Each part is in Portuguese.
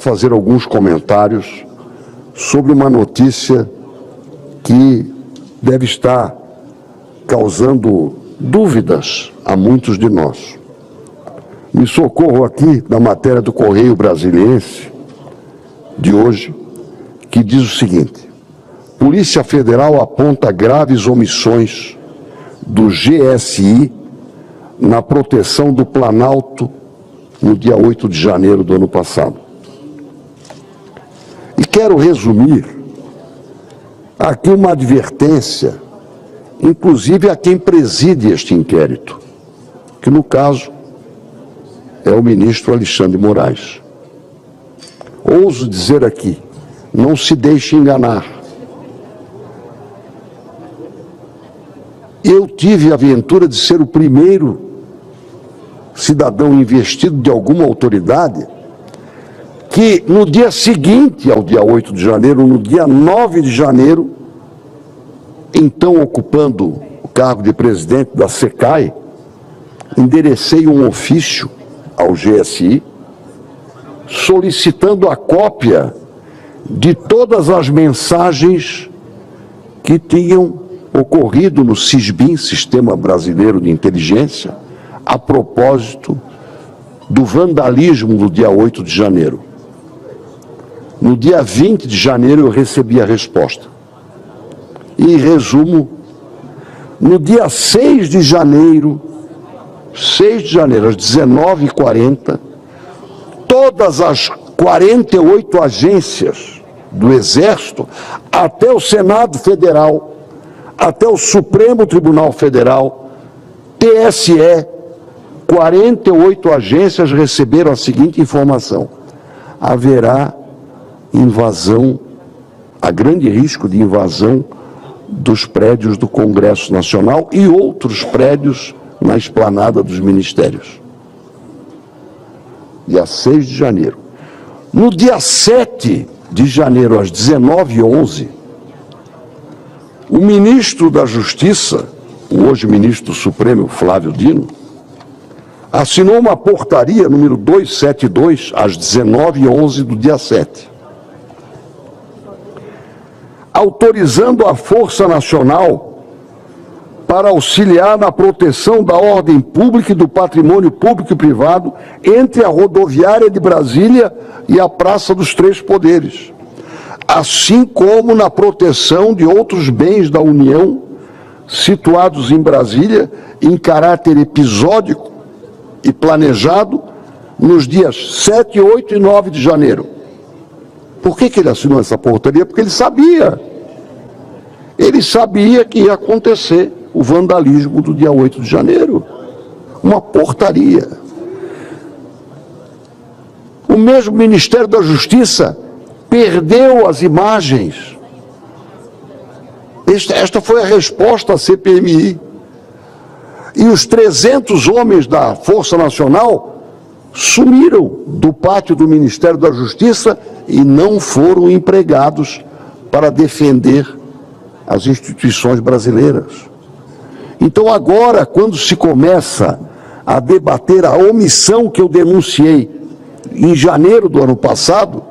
Fazer alguns comentários sobre uma notícia que deve estar causando dúvidas a muitos de nós. Me socorro aqui da matéria do Correio Brasiliense de hoje, que diz o seguinte: Polícia Federal aponta graves omissões do GSI na proteção do Planalto no dia 8 de janeiro do ano passado. E quero resumir aqui uma advertência, inclusive a quem preside este inquérito, que no caso é o ministro Alexandre Moraes. Ouso dizer aqui, não se deixe enganar. Eu tive a aventura de ser o primeiro cidadão investido de alguma autoridade que no dia seguinte ao dia 8 de janeiro, no dia 9 de janeiro, então ocupando o cargo de presidente da SECAI, enderecei um ofício ao GSI, solicitando a cópia de todas as mensagens que tinham ocorrido no SISBIN, Sistema Brasileiro de Inteligência, a propósito do vandalismo do dia 8 de janeiro. No dia 20 de janeiro eu recebi a resposta. E, em resumo, no dia 6 de janeiro, às 19h40, todas as 48 agências do Exército, até o Senado Federal, até o Supremo Tribunal Federal, TSE, 48 agências receberam a seguinte informação: haverá invasão, há grande risco de invasão dos prédios do Congresso Nacional e outros prédios na esplanada dos ministérios. Dia 6 de janeiro. No dia 7 de janeiro, às 19h11, o ministro da Justiça, o hoje ministro do Supremo, Flávio Dino, assinou uma portaria número 272, às 19h11 do dia 7, autorizando a Força Nacional para auxiliar na proteção da ordem pública e do patrimônio público e privado entre a rodoviária de Brasília e a Praça dos Três Poderes, assim como na proteção de outros bens da União situados em Brasília em caráter episódico e planejado nos dias 7, 8 e 9 de janeiro. Por que ele assinou essa portaria? Porque ele sabia que ia acontecer o vandalismo do dia 8 de janeiro. Uma portaria. O mesmo Ministério da Justiça perdeu as imagens. Esta foi a resposta à CPMI. E os 300 homens da Força Nacional sumiram do pátio do Ministério da Justiça e não foram empregados para defender as instituições brasileiras. Então agora, quando se começa a debater a omissão que eu denunciei em janeiro do ano passado,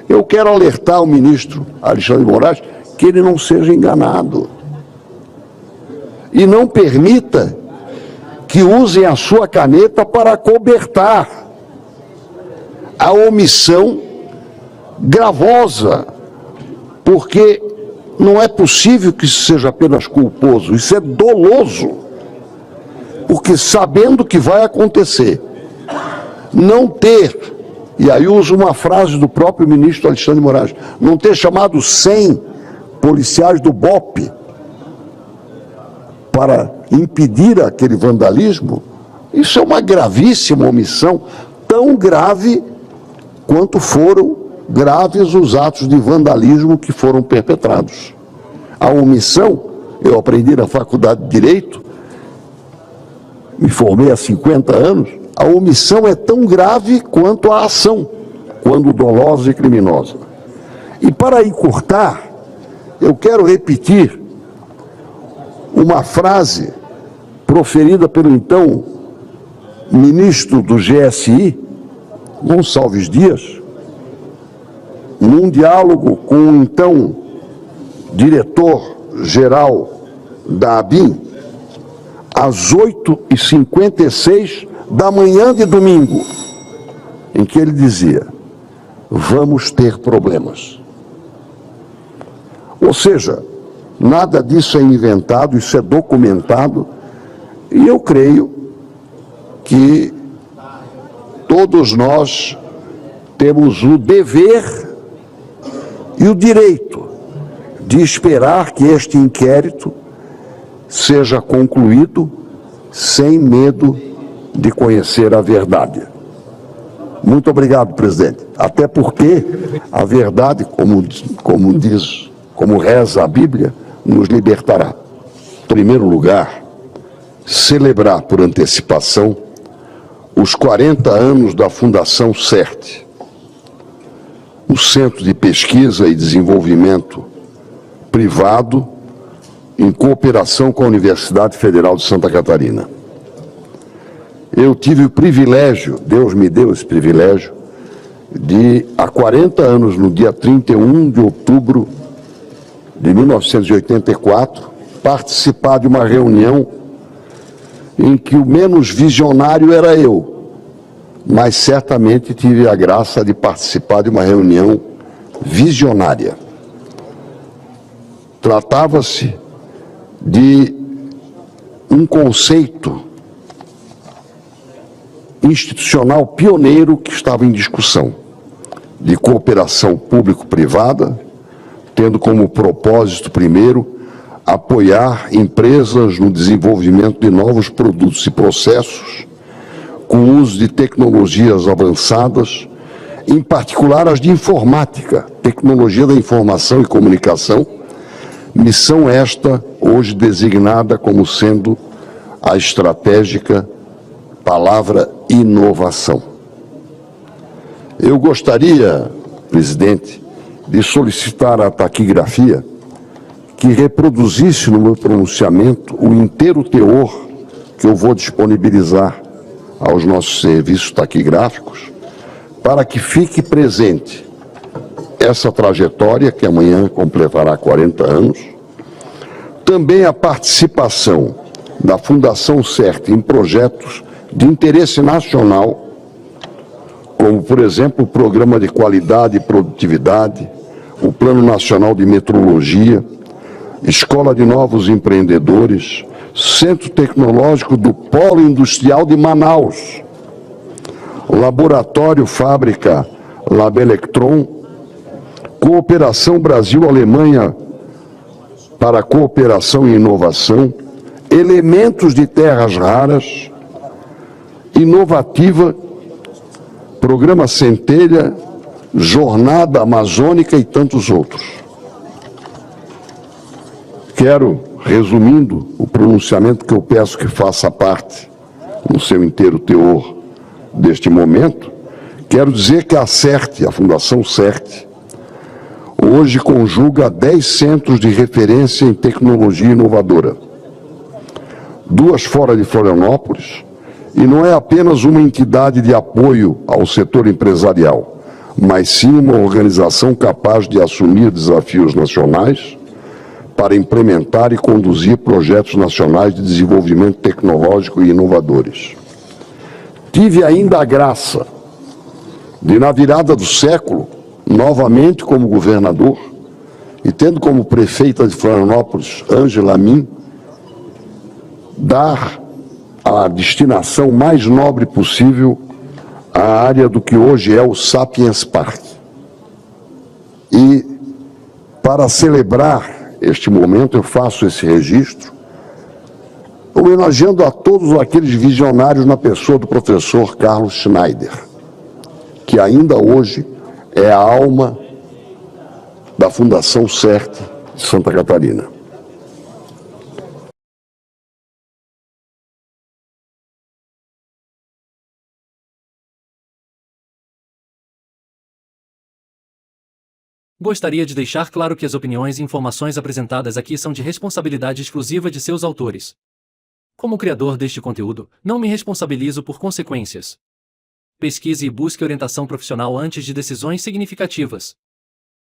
eu quero alertar o ministro Alexandre Moraes que ele não seja enganado. E não permita que usem a sua caneta para acobertar a omissão gravosa, porque não é possível que isso seja apenas culposo, isso é doloso, porque sabendo que vai acontecer, não ter, e aí uso uma frase do próprio ministro Alexandre Moraes, não ter chamado 100 policiais do BOPE para impedir aquele vandalismo, isso é uma gravíssima omissão, tão grave quanto foram graves os atos de vandalismo que foram perpetrados. A omissão, eu aprendi na Faculdade de Direito, me formei há 50 anos, a omissão é tão grave quanto a ação, quando dolosa e criminosa. E para encurtar, eu quero repetir uma frase proferida pelo então ministro do GSI, Gonçalves Dias, num diálogo com o então diretor-geral da ABIN, às 8h56 da manhã de domingo, em que ele dizia: vamos ter problemas. Ou seja, nada disso é inventado, isso é documentado, e eu creio que todos nós temos o dever e o direito de esperar que este inquérito seja concluído sem medo de conhecer a verdade. Muito obrigado, presidente. Até porque a verdade, como reza a Bíblia, nos libertará. Em primeiro lugar, celebrar por antecipação os 40 anos da Fundação CERT, o Centro de Pesquisa e Desenvolvimento Privado em cooperação com a Universidade Federal de Santa Catarina. Eu tive o privilégio, Deus me deu esse privilégio, de, há 40 anos, no dia 31 de outubro de 1984, participar de uma reunião em que o menos visionário era eu, mas certamente tive a graça de participar de uma reunião visionária. Tratava-se de um conceito institucional pioneiro que estava em discussão, de cooperação público-privada, tendo como propósito, primeiro, apoiar empresas no desenvolvimento de novos produtos e processos, com o uso de tecnologias avançadas, em particular as de informática, tecnologia da informação e comunicação, missão esta hoje designada como sendo a estratégica palavra inovação. Eu gostaria, presidente, de solicitar à taquigrafia que reproduzisse no meu pronunciamento o inteiro teor que eu vou disponibilizar aos nossos serviços taquigráficos, para que fique presente essa trajetória, que amanhã completará 40 anos, também a participação da Fundação CERT em projetos de interesse nacional, como, por exemplo, o Programa de Qualidade e Produtividade, o Plano Nacional de Metrologia, Escola de Novos Empreendedores, Centro Tecnológico do Polo Industrial de Manaus, Laboratório Fábrica Labelectron, Cooperação Brasil-Alemanha para Cooperação e Inovação, Elementos de Terras Raras, Inovativa, Programa Centelha, Jornada Amazônica e tantos outros. Quero, resumindo o pronunciamento que eu peço que faça parte, no seu inteiro teor deste momento, quero dizer que a CERT, a Fundação CERT, hoje conjuga 10 centros de referência em tecnologia inovadora, 2 fora de Florianópolis, e não é apenas uma entidade de apoio ao setor empresarial, mas sim uma organização capaz de assumir desafios nacionais para implementar e conduzir projetos nacionais de desenvolvimento tecnológico e inovadores. Tive ainda a graça de, na virada do século, novamente como governador, e tendo como prefeita de Florianópolis, Ângela Min, dar a destinação mais nobre possível à área do que hoje é o Sapiens Park. E, para celebrar este momento, eu faço esse registro, homenageando a todos aqueles visionários na pessoa do professor Carlos Schneider, que ainda hoje é a alma da Fundação CERT de Santa Catarina. Gostaria de deixar claro que as opiniões e informações apresentadas aqui são de responsabilidade exclusiva de seus autores. Como criador deste conteúdo, não me responsabilizo por consequências. Pesquise e busque orientação profissional antes de decisões significativas.